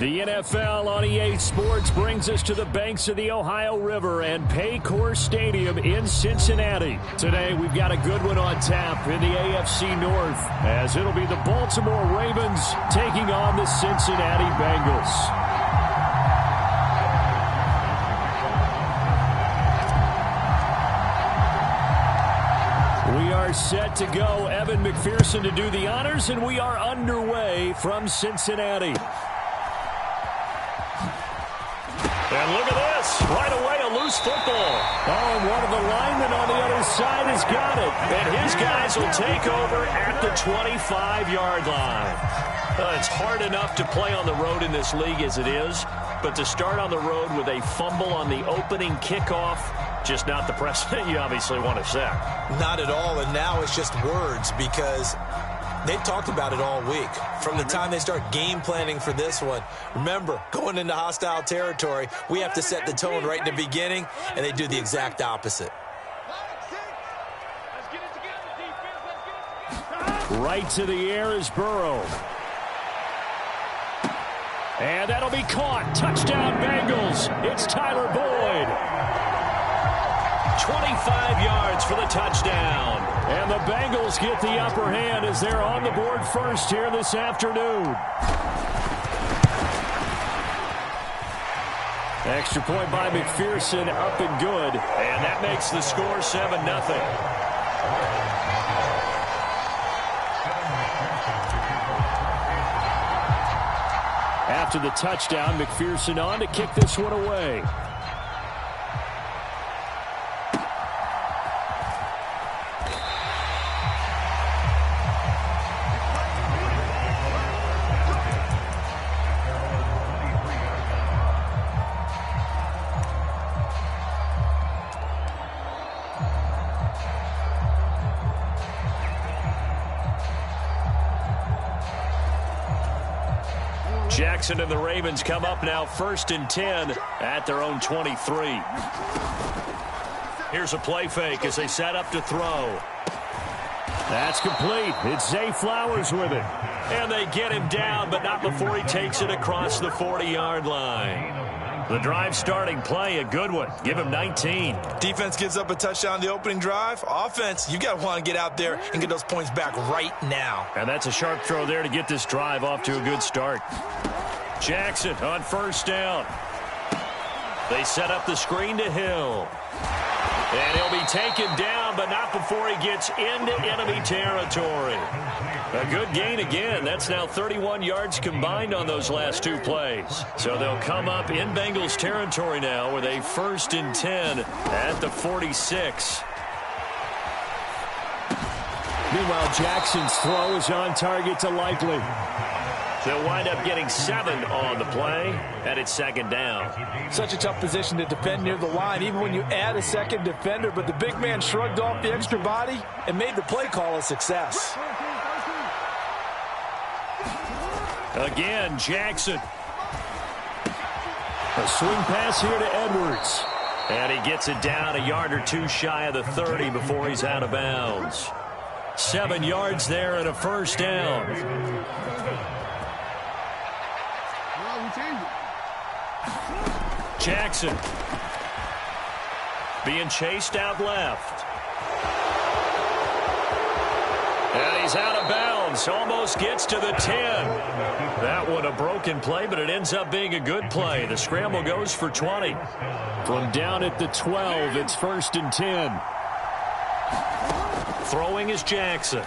The NFL on EA Sports brings us to the banks of the Ohio River and Paycor Stadium in Cincinnati. Today, we've got a good one on tap in the AFC North, as it'll be the Baltimore Ravens taking on the Cincinnati Bengals. We are set to go. Evan McPherson to do the honors, and we are underway from Cincinnati. And look at this. Right away, a loose football. Oh, and one of the linemen on the other side has got it. And his guys will take over at the 25-yard line. It's hard enough to play on the road in this league as it is, but to start on the road with a fumble on the opening kickoff, just not the precedent you obviously want to set. Not at all, and now it's just words because they've talked about it all week. From the time they start game planning for this one, remember, going into hostile territory, we have to set the tone right in the beginning, and they do the exact opposite. Right to the air is Burrow. And that'll be caught. Touchdown, Bengals. It's Tyler Boyd. 25 yards for the touchdown. And the Bengals get the upper hand as they're on the board first here this afternoon. Extra point by McPherson, up and good. And that makes the score 7-0. After the touchdown, McPherson on to kick this one away. Jackson and the Ravens come up now 1st and 10 at their own 23. Here's a play fake as they set up to throw. That's complete. It's Zay Flowers with it. And they get him down, but not before he takes it across the 40-yard line. The drive starting play, a good one. Give him 19. Defense gives up a touchdown the opening drive. Offense, you got to want to get out there and get those points back right now. And that's a sharp throw there to get this drive off to a good start. Jackson on 1st down. They set up the screen to Hill. And he'll be taken down, but not before he gets into enemy territory. A good gain again. That's now 31 yards combined on those last two plays. So they'll come up in Bengals territory now with a 1st and 10 at the 46. Meanwhile, Jackson's throw is on target to Likely. They'll wind up getting 7 on the play, and it's 2nd down. Such a tough position to defend near the line, even when you add a second defender, but the big man shrugged off the extra body and made the play call a success. Again, Jackson. A swing pass here to Edwards. And he gets it down a yard or two shy of the 30 before he's out of bounds. 7 yards there and a 1st down. Jackson being chased out left. And he's out of bounds. Almost gets to the 10. That one a broken play, but it ends up being a good play. The scramble goes for 20. From down at the 12, it's 1st and 10. Throwing is Jackson.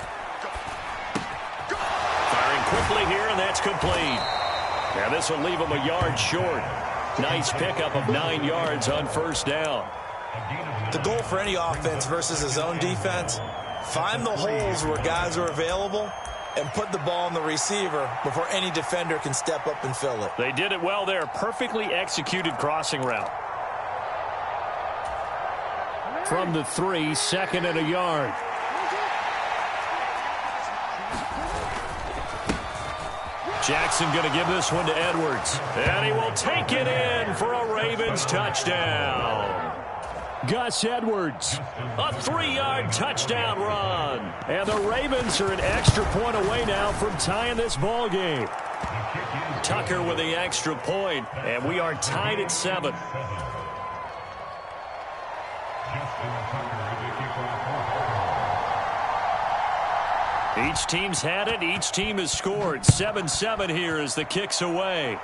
Firing quickly here, and that's complete. Now this will leave him a yard short. Nice pickup of 9 yards on 1st down. The goal for any offense versus his own defense, find the holes where guys are available and put the ball on the receiver before any defender can step up and fill it. They did it well there. Perfectly executed crossing route. From the 3, 2nd and a yard. Jackson going to give this one to Edwards. And he will take it in for a Ravens touchdown. Gus Edwards, a 3-yard touchdown run. And the Ravens are an extra point away now from tying this ball game. Tucker with the extra point, and we are tied at 7. Each team's had it. Each team has scored. 7-7 here as the kick's away.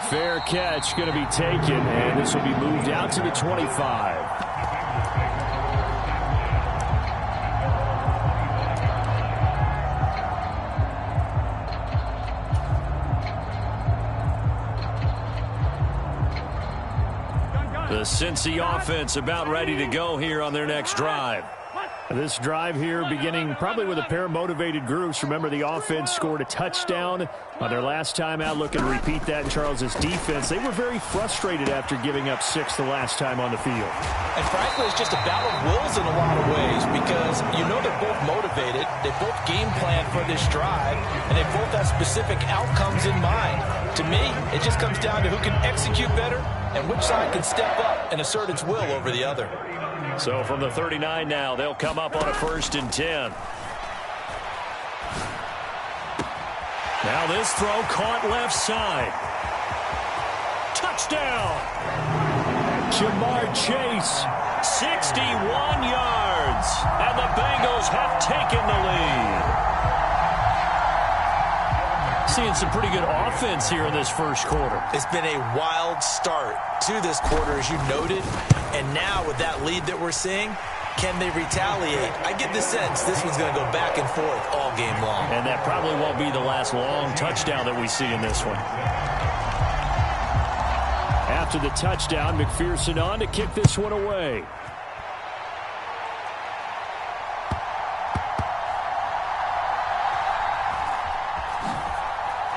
Fair catch going to be taken, and this will be moved out to the 25. The Cincy offense about ready to go here on their next drive. This drive here beginning probably with a pair of motivated groups. Remember, the offense scored a touchdown on their last time out. Looking to repeat that in Charles's defense. They were very frustrated after giving up 6 the last time on the field. And frankly, it's just a battle of wills in a lot of ways because you know they're both motivated. They both game plan for this drive, and they both have specific outcomes in mind. To me, it just comes down to who can execute better and which side can step up and assert its will over the other. So from the 39 now, they'll come up on a 1st and 10. Now this throw caught left side. Touchdown! Jamar Chase. 61 yards. And the Bengals have taken the lead. Seeing some pretty good offense here in this first quarter. It's been a wild start to this quarter, as you noted. And now with that lead that we're seeing, can they retaliate? I get the sense this one's going to go back and forth all game long. And that probably won't be the last long touchdown that we see in this one. After the touchdown, McPherson on to kick this one away.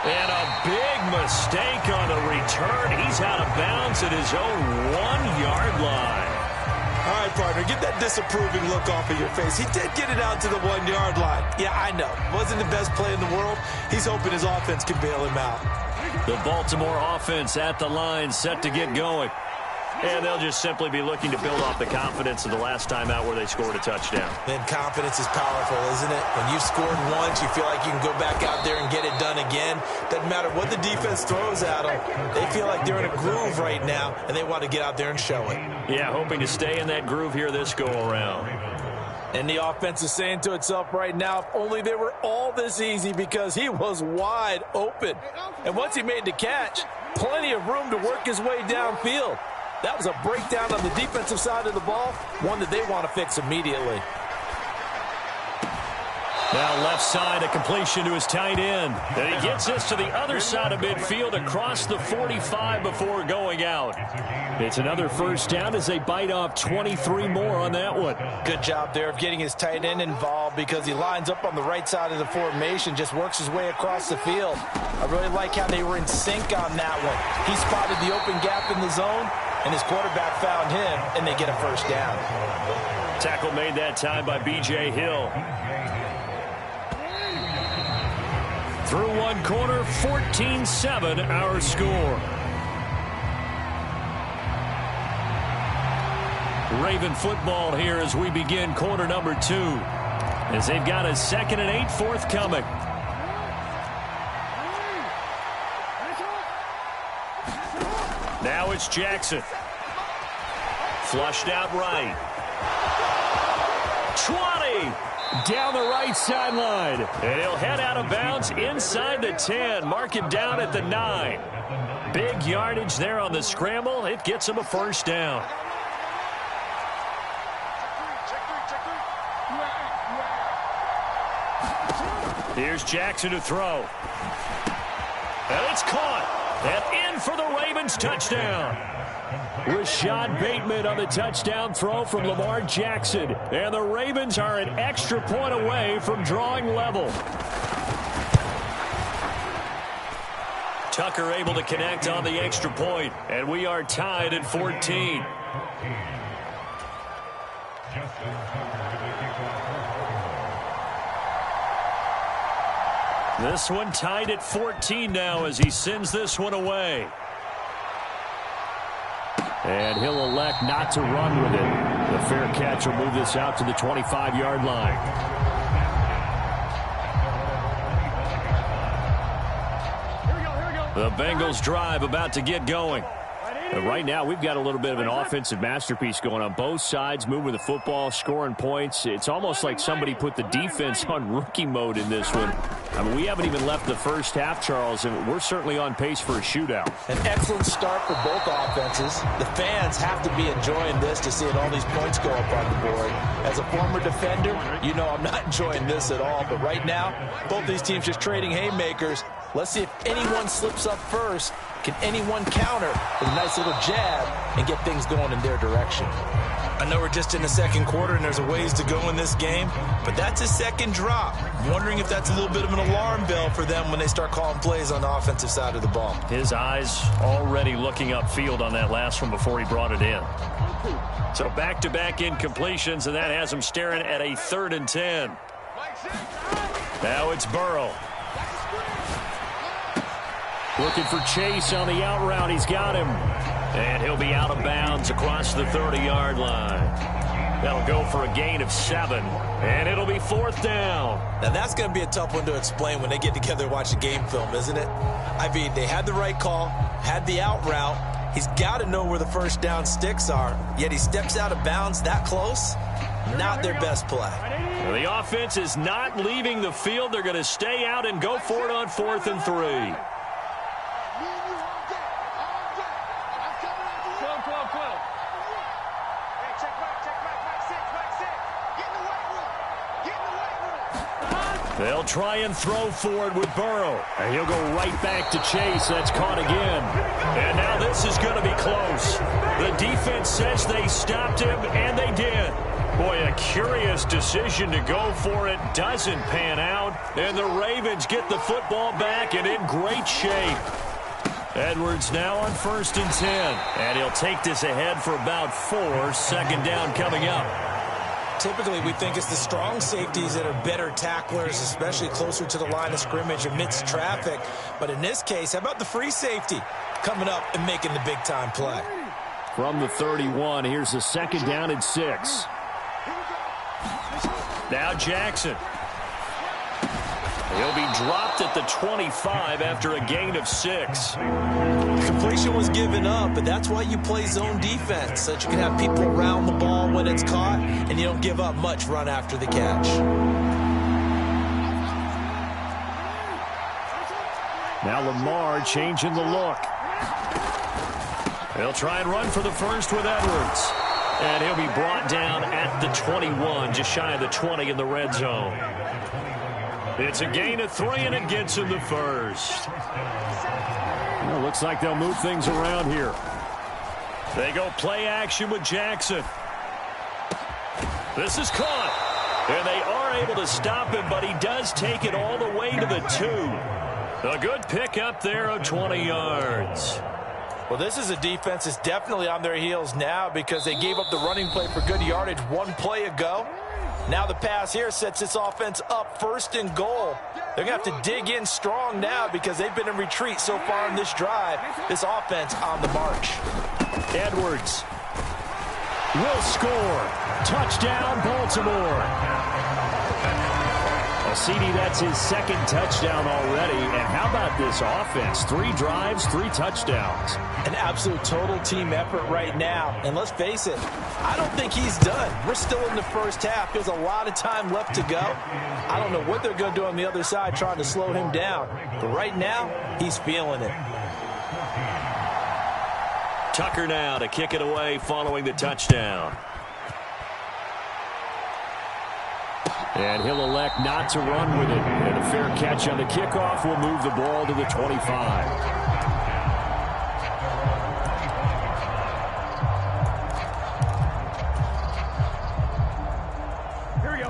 And a big mistake on the return. He's out of bounds at his own 1-yard line. All right, partner, get that disapproving look off of your face. He did get it out to the 1-yard line. Yeah, I know. Wasn't the best play in the world. He's hoping his offense can bail him out. The Baltimore offense at the line, set to get going. And they'll just simply be looking to build off the confidence of the last time out where they scored a touchdown. Then confidence is powerful, isn't it? When you've scored once, you feel like you can go back out there and get it done again. Doesn't matter what the defense throws at them. They feel like they're in a groove right now, and they want to get out there and show it. Yeah, hoping to stay in that groove here this go-around. And the offense is saying to itself right now, if only they were all this easy, because he was wide open. And once he made the catch, plenty of room to work his way downfield. That was a breakdown on the defensive side of the ball, one that they want to fix immediately. Now left side, a completion to his tight end. And he gets this to the other side of midfield across the 45 before going out. It's another first down as they bite off 23 more on that one. Good job there of getting his tight end involved because he lines up on the right side of the formation, just works his way across the field. I really like how they were in sync on that one. He spotted the open gap in the zone, and his quarterback found him, and they get a first down. Tackle made that time by B.J. Hill. Through one quarter, 14-7 our score. Raven football here as we begin quarter number 2. As they've got a 2nd and 8 forthcoming. Now it's Jackson. Flushed out right. 20. Down the right sideline. And he'll head out of bounds inside the 10. Mark him down at the 9. Big yardage there on the scramble. It gets him a first down. Here's Jackson to throw. And it's caught. And in for the Ravens touchdown. Rashad Bateman on the touchdown throw from Lamar Jackson. And the Ravens are an extra point away from drawing level. Tucker able to connect on the extra point. And we are tied at 14. This one tied at 14 now as he sends this one away. And he'll elect not to run with it. The fair catch will move this out to the 25-yard line. The Bengals drive about to get going. But right now, we've got a little bit of an offensive masterpiece going on both sides, moving the football, scoring points. It's almost like somebody put the defense on rookie mode in this one. I mean, we haven't even left the first half, Charles, and we're certainly on pace for a shootout. An excellent start for both offenses. The fans have to be enjoying this to seeing all these points go up on the board. As a former defender, you know I'm not enjoying this at all. But right now, both these teams just trading haymakers. Let's see if anyone slips up first. Can anyone counter with a nice little jab and get things going in their direction? I know we're just in the second quarter and there's a ways to go in this game, but that's a second drop. I'm wondering if that's a little bit of an alarm bell for them when they start calling plays on the offensive side of the ball. His eyes already looking upfield on that last one before he brought it in. So back-to-back incompletions, and that has him staring at a 3rd and 10. Now it's Burrow. Looking for Chase on the out route. He's got him. And he'll be out of bounds across the 30-yard line. That'll go for a gain of 7. And it'll be 4th down. Now that's going to be a tough one to explain when they get together and watch the game film, isn't it? I mean, they had the right call, had the out route. He's got to know where the first down sticks are, yet he steps out of bounds that close. Not their best play. Well, the offense is not leaving the field. They're going to stay out and go for it on 4th and 3. They'll try and throw forward with Burrow. And he'll go right back to Chase. That's caught again. And now this is going to be close. The defense says they stopped him, and they did. Boy, a curious decision to go for it. Doesn't pan out. And the Ravens get the football back and in great shape. Edwards now on 1st and 10. And he'll take this ahead for about 4. 2nd down coming up. Typically, we think it's the strong safeties that are better tacklers, especially closer to the line of scrimmage amidst traffic. But in this case, how about the free safety coming up and making the big-time play? From the 31, here's the 2nd down and 6. Now Jackson. He'll be dropped at the 25 after a gain of 6. Completion was given up, but that's why you play zone defense, so that you can have people around the ball when it's caught, and you don't give up much run after the catch. Now Lamar changing the look. They'll try and run for the first with Edwards. And he'll be brought down at the 21, just shy of the 20 in the red zone. It's a gain of 3, and it gets him the first. Well, looks like they'll move things around here. They go play action with Jackson. This is caught. And they are able to stop him, but he does take it all the way to the 2. A good pick up there of 20 yards. Well, this is a defense that's definitely on their heels now because they gave up the running play for good yardage 1 play ago. Now the pass here sets this offense up 1st and goal. They're going to have to dig in strong now because they've been in retreat so far in this drive. This offense on the march. Edwards will score. Touchdown, Baltimore. Well, CD, that's his 2nd touchdown already. And how about this offense? 3 drives, 3 touchdowns. An absolute total team effort right now. And let's face it, I don't think he's done. We're still in the first half. There's a lot of time left to go. I don't know what they're going to do on the other side trying to slow him down. But right now, he's feeling it. Tucker now to kick it away following the touchdown. And he'll elect not to run with it. And a fair catch on the kickoff will move the ball to the 25.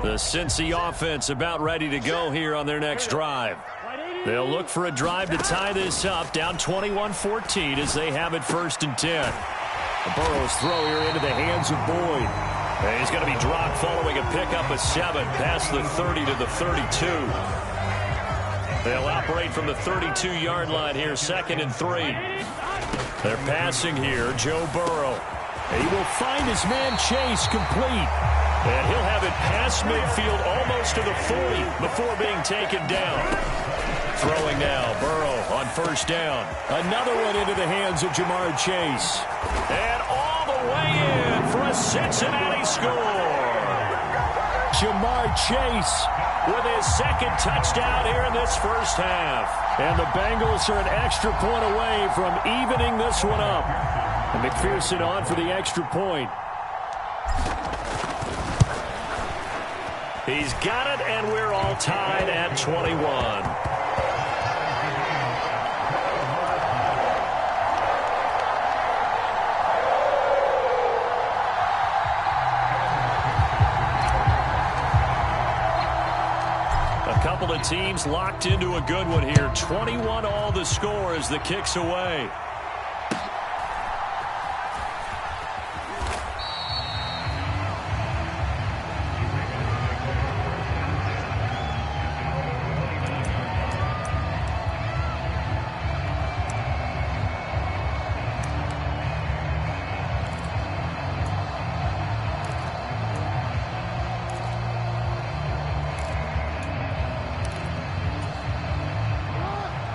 The Cincy offense about ready to go here on their next drive. They'll look for a drive to tie this up, down 21-14 as they have it 1st and 10. Burrow's throw here into the hands of Boyd. And he's going to be dropped following a pickup of 7 past the 30 to the 32. They'll operate from the 32-yard line here, 2nd and 3. They're passing here, Joe Burrow. And he will find his man Chase complete. And he'll have it past midfield almost to the 40 before being taken down. Throwing now, Burrow on first down. Another one into the hands of Jamar Chase. And all the way in for a Cincinnati score. Jamar Chase with his second touchdown here in this first half. And the Bengals are an extra point away from evening this one up. And McPherson on for the extra point. He's got it, and we're all tied at 21. A couple of teams locked into a good one here. 21 all the score as the kick's away.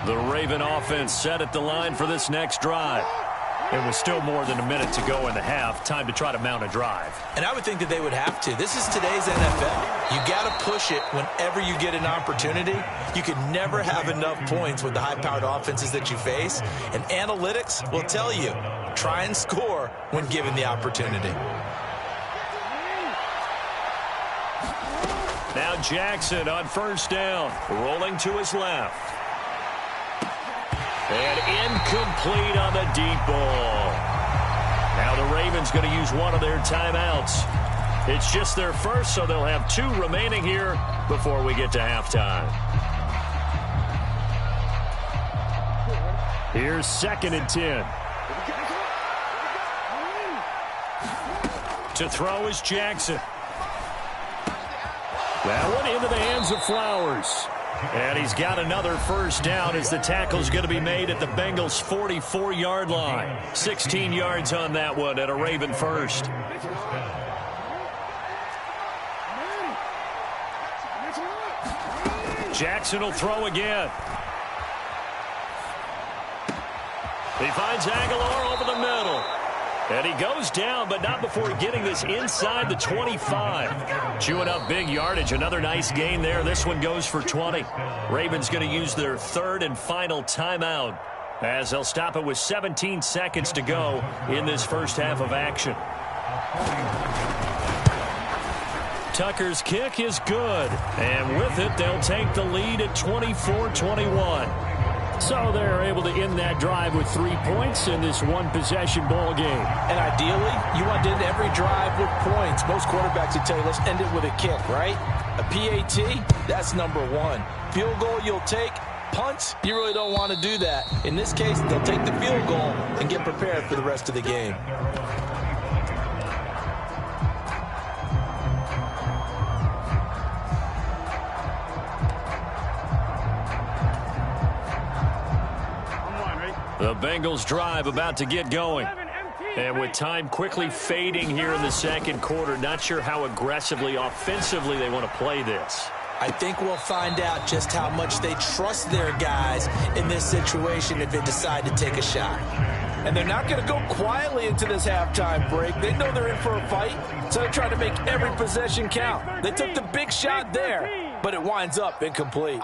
The Raven offense set at the line for this next drive. It was still more than a minute to go in the half. Time to try to mount a drive. And I would think that they would have to. This is today's NFL. You got to push it whenever you get an opportunity. You can never have enough points with the high-powered offenses that you face. And analytics will tell you, try and score when given the opportunity. Now Jackson on first down, rolling to his left. And incomplete on the deep ball. Now the Ravens going to use one of their timeouts. It's just their first, so they'll have 2 remaining here before we get to halftime. Here's 2nd and 10. To throw is Jackson. That one into the hands of Flowers. And he's got another first down as the tackle's going to be made at the Bengals' 44-yard line. 16 yards on that one at a Raven first. Jackson will throw again. He finds Aguilar over the middle. And he goes down, but not before getting this inside the 25. Chewing up big yardage. Another nice gain there. This one goes for 20. Ravens going to use their 3rd and final timeout as they'll stop it with 17 seconds to go in this first half of action. Tucker's kick is good. And with it, they'll take the lead at 24-21. So they're able to end that drive with 3 points in this one-possession ball game. And ideally, you want to end every drive with points. Most quarterbacks would tell you, let's end it with a kick, right? A PAT, that's number 1. Field goal you'll take. Punts, you really don't want to do that. In this case, they'll take the field goal and get prepared for the rest of the game. The Bengals drive about to get going. And with time quickly fading here in the second quarter, not sure how aggressively, offensively they want to play this. I think we'll find out just how much they trust their guys in this situation if they decide to take a shot. And they're not going to go quietly into this halftime break. They know they're in for a fight, so they're trying to make every possession count. They took the big shot there, but it winds up incomplete.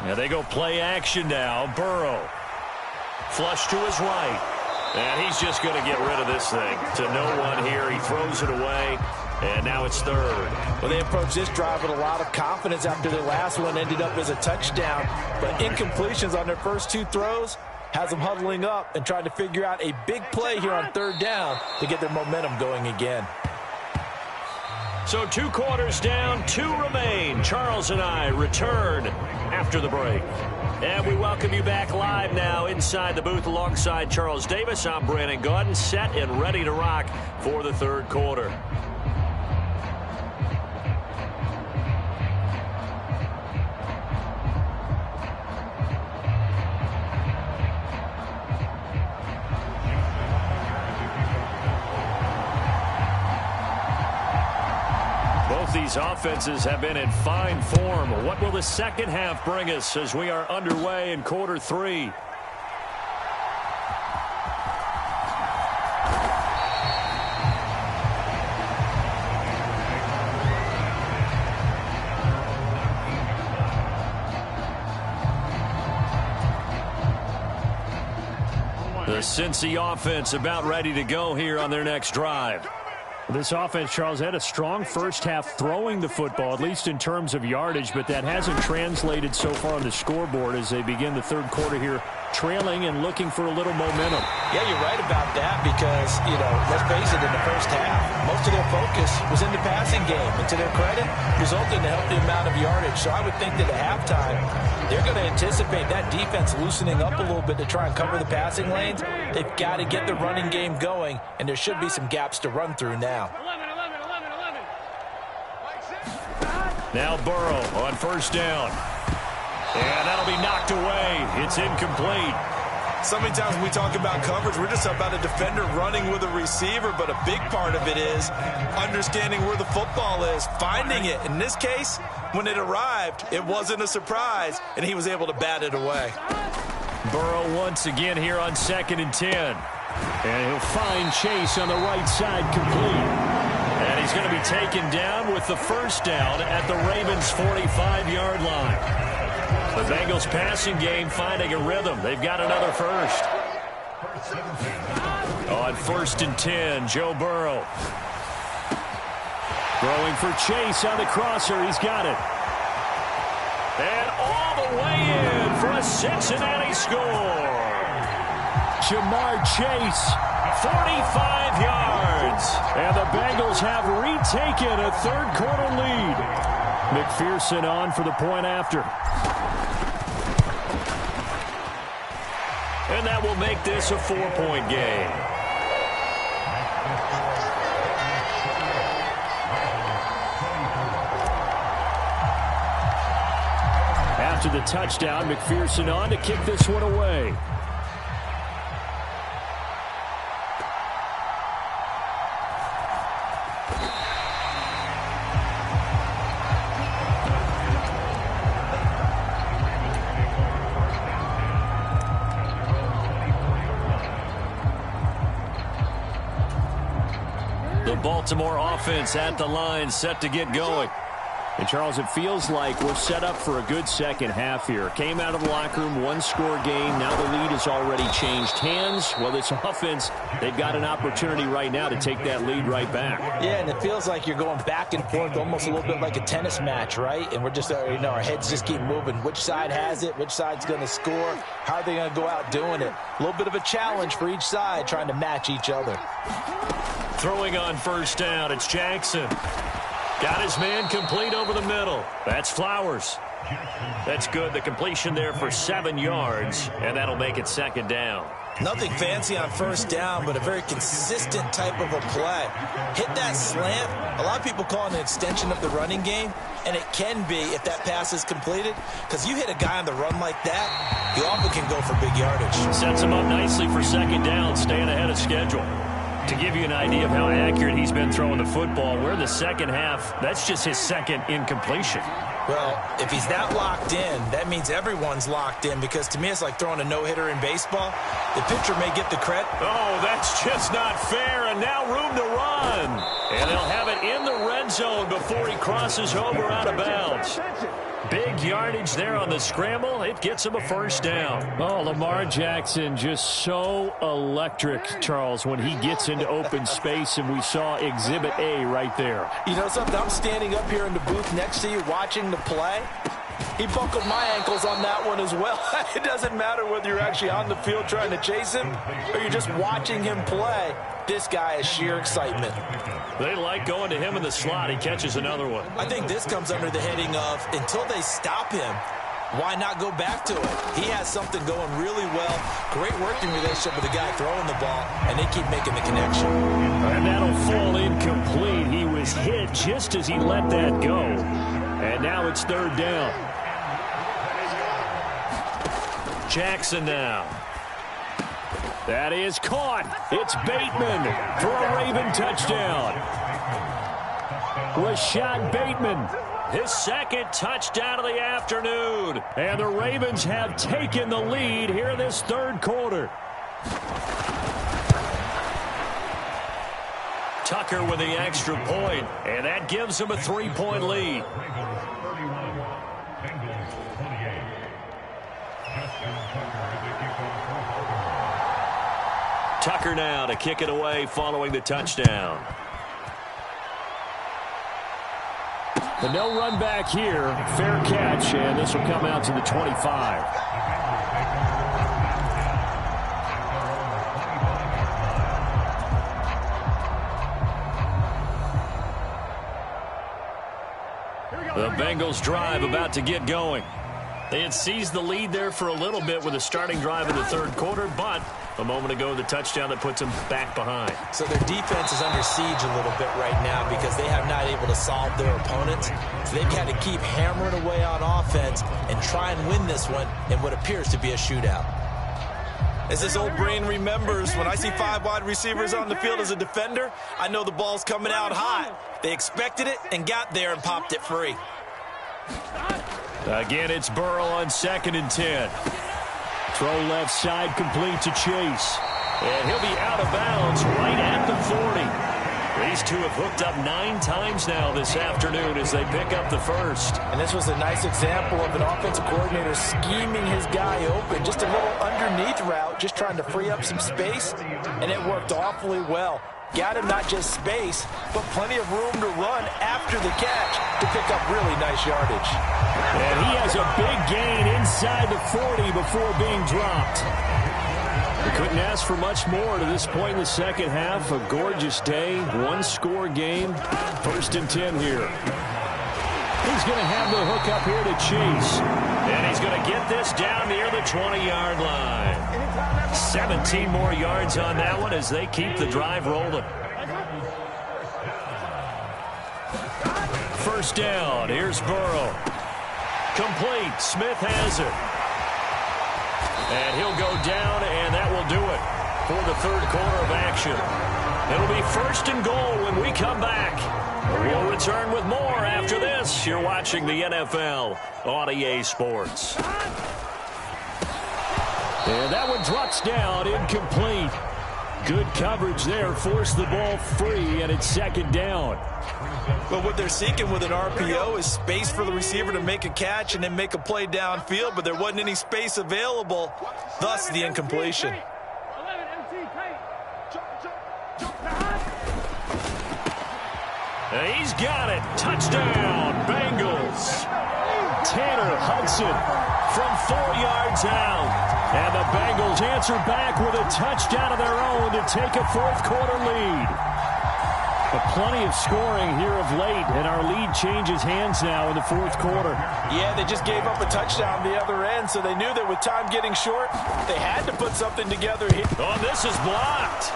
Now they go play action now. Burrow. Flush to his right. And he's just going to get rid of this thing. To no one here. He throws it away. And now it's 3rd. Well, they approached this drive with a lot of confidence after their last one ended up as a touchdown. But incompletions on their first 2 throws has them huddling up and trying to figure out a big play here on 3rd down to get their momentum going again. So 2 quarters down, 2 remain. Charles and I return after the break. And we welcome you back live now inside the booth alongside Charles Davis. I'm Brandon Gaudin, set and ready to rock for the 3rd quarter. Both these offenses have been in fine form. What will the second half bring us as we are underway in quarter 3? The Cincy offense about ready to go here on their next drive. This offense, Charles, had a strong first half throwing the football, at least in terms of yardage, but that hasn't translated so far on the scoreboard as they begin the third quarter here, trailing and looking for a little momentum. Yeah, you're right about that because, let's face it, in the first half, most of their focus was in the passing game. And to their credit, resulted in a healthy amount of yardage. So I would think that at halftime, they're going to anticipate that defense loosening up a little bit to try and cover the passing lanes. They've got to get the running game going, and there should be some gaps to run through now. Now Burrow on first down. And that'll be knocked away. It's incomplete. So many times when we talk about coverage, we're just about a defender running with a receiver, but a big part of it is understanding where the football is, finding it. In this case, when it arrived, it wasn't a surprise, and he was able to bat it away. Burrow once again here on 2nd and 10. And he'll find Chase on the right side, complete. And he's going to be taken down with the first down at the Ravens' 45-yard line. The Bengals passing game finding a rhythm. They've got another first. On 1st and 10, Joe Burrow. Throwing for Chase on the crosser. He's got it. And all the way in for a Cincinnati score. Jamar Chase, 45 yards. And the Bengals have retaken a third quarter lead. McPherson on for the point after. And that will make this a 4-point game. After the touchdown, McPherson on to kick this one away. The Baltimore offense at the line, set to get going. And, Charles, it feels like we're set up for a good second half here. Came out of the locker room, one-score game. Now the lead has already changed hands. Well, this offense, they've got an opportunity right now to take that lead right back. Yeah, and it feels like you're going back and forth, almost a little bit like a tennis match, right? And we're just, our heads just keep moving. Which side has it? Which side's going to score? How are they going to go out doing it? A little bit of a challenge for each side, trying to match each other. Throwing on first down, it's Jackson. Got his man complete over the middle. That's Flowers. That's good. The completion there for 7 yards, and that'll make it second down. Nothing fancy on first down, but a very consistent type of a play. Hit that slant. A lot of people call it an extension of the running game, and it can be if that pass is completed, because you hit a guy on the run like that, he often can go for big yardage. Sets him up nicely for second down, staying ahead of schedule. To give you an idea of how accurate he's been throwing the football, we're in the second half. That's just his second incompletion. Well, if he's that locked in, that means everyone's locked in, because to me it's like throwing a no-hitter in baseball. The pitcher may get the credit. Oh, that's just not fair, and now room to run. And they'll have it in the red zone before he crosses over out of bounds. Big yardage there on the scramble. It gets him a first down. Oh, Lamar Jackson just so electric, Charles, when he gets into open space, and we saw Exhibit A right there. You know something? I'm standing up here in the booth next to you watching the play. He buckled my ankles on that one as well. It doesn't matter whether you're actually on the field trying to chase him or you're just watching him play. This guy is sheer excitement. They like going to him in the slot. He catches another one. I think this comes under the heading of, until they stop him, why not go back to it? He has something going really well. Great working relationship with the guy throwing the ball, and they keep making the connection. And that'll fall incomplete. He was hit just as he let that go. And now it's third down. Jackson now. That is caught. It's Bateman for a Raven touchdown. Rashad Bateman. His second touchdown of the afternoon. And the Ravens have taken the lead here in this third quarter. Tucker with the extra point, and that gives him a 3-point lead. Tucker now to kick it away following the touchdown. The no run back here, fair catch, and this will come out to the 25. The Bengals drive about to get going. They had seized the lead there for a little bit with a starting drive in the third quarter, but a moment ago, the touchdown that puts them back behind. So their defense is under siege a little bit right now because they have not able to solve their opponents. So they've got to keep hammering away on offense and try and win this one in what appears to be a shootout. As this old brain remembers, when I see 5 wide receivers on the field as a defender, I know the ball's coming out hot. They expected it and got there and popped it free. Again, it's Burrow on 2nd and 10. Throw left side complete to Chase. And he'll be out of bounds right at the 40. These two have hooked up 9 times now this afternoon as they pick up the first. And this was a nice example of an offensive coordinator scheming his guy open. Just a little underneath route, just trying to free up some space, and it worked awfully well. Got him not just space, but plenty of room to run after the catch to pick up really nice yardage. And he has a big gain inside the 40 before being dropped. We couldn't ask for much more to this point in the second half. A gorgeous day, 1-score game. 1st and 10 here. He's going to have the hook up here to Chase. And he's going to get this down near the 20-yard line. 17 more yards on that one as they keep the drive rolling. First down. Here's Burrow. Complete. Smith has it. And he'll go down, and that will do it for the third quarter of action. It'll be 1st and goal when we come back. We'll return with more after this. You're watching the NFL on EA Sports. And that one drops down, incomplete. Good coverage there, forced the ball free, and it's 2nd down. But what they're seeking with an RPO is space for the receiver to make a catch and then make a play downfield, but there wasn't any space available, thus the incompletion. And he's got it. Touchdown, Bengals. Tanner Hudson from 4 yards out. And the Bengals answer back with a touchdown of their own to take a fourth quarter lead. But plenty of scoring here of late, and our lead changes hands now in the fourth quarter. Yeah, they just gave up a touchdown the other end, so they knew that with time getting short, they had to put something together here. Oh, this is blocked.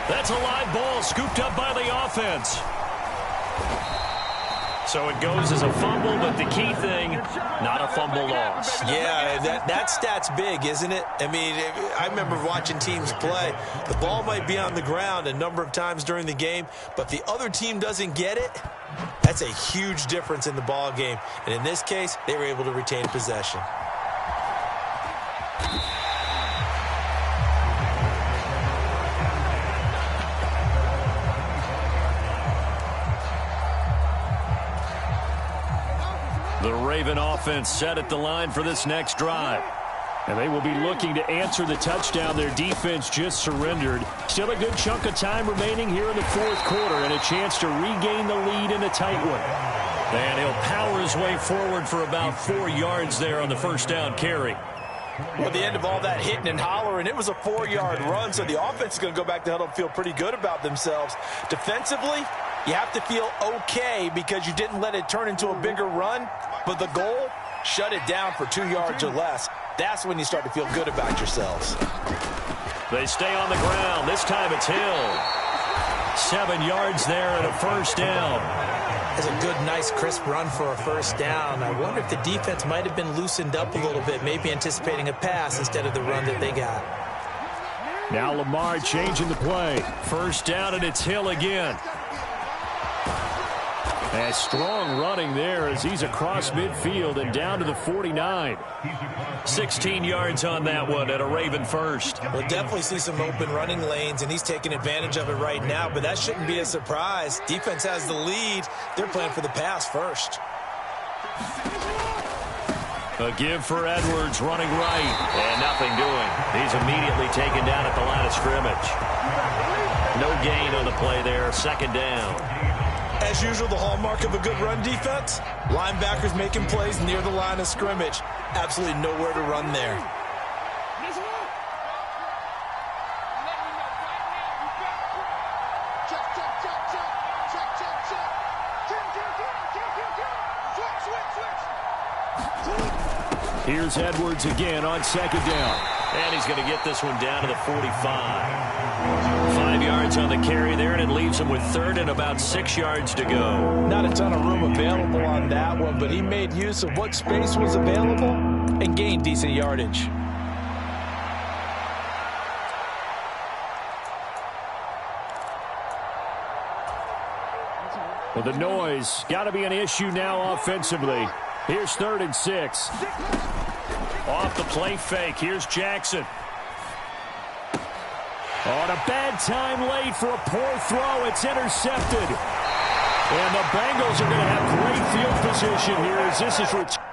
That's a live ball scooped up by the offense. So it goes as a fumble, but the key thing, not a fumble loss. Yeah, that stat's big, isn't it? I mean, I remember watching teams play. The ball might be on the ground a number of times during the game, but the other team doesn't get it. That's a huge difference in the ball game. And in this case, they were able to retain possession. The Raven offense set at the line for this next drive. And they will be looking to answer the touchdown their defense just surrendered. Still a good chunk of time remaining here in the fourth quarter and a chance to regain the lead in a tight one. And he'll power his way forward for about 4 yards there on the first down carry. Well, at the end of all that hitting and hollering, it was a 4-yard run, so the offense is going to go back to huddle and feel pretty good about themselves. Defensively, you have to feel okay because you didn't let it turn into a bigger run, but the goal, shut it down for 2 yards or less. That's when you start to feel good about yourselves. They stay on the ground. This time it's Hill. 7 yards there and a first down. That's a good, nice, crisp run for a first down. I wonder if the defense might have been loosened up a little bit, maybe anticipating a pass instead of the run that they got. Now Lamar changing the play. First down, and it's Hill again. And strong running there as he's across midfield and down to the 49. 16 yards on that one at a Raven first. We'll definitely see some open running lanes, and he's taking advantage of it right now, but that shouldn't be a surprise. Defense has the lead. They're playing for the pass first. A give for Edwards running right, and nothing doing. He's immediately taken down at the line of scrimmage. No gain on the play there, second down. As usual, the hallmark of a good run defense, linebackers making plays near the line of scrimmage. Absolutely nowhere to run there. Here's Edwards again on second down. And he's going to get this one down to the 45. 5 yards on the carry there, and it leaves him with third and about 6 yards to go. Not a ton of room available on that one, but he made use of what space was available and gained decent yardage. Well, the noise got to be an issue now offensively. Here's 3rd and 6. Off the play fake, here's Jackson. On a bad time late for a poor throw. It's intercepted. And the Bengals are going to have great field position here as this is returned.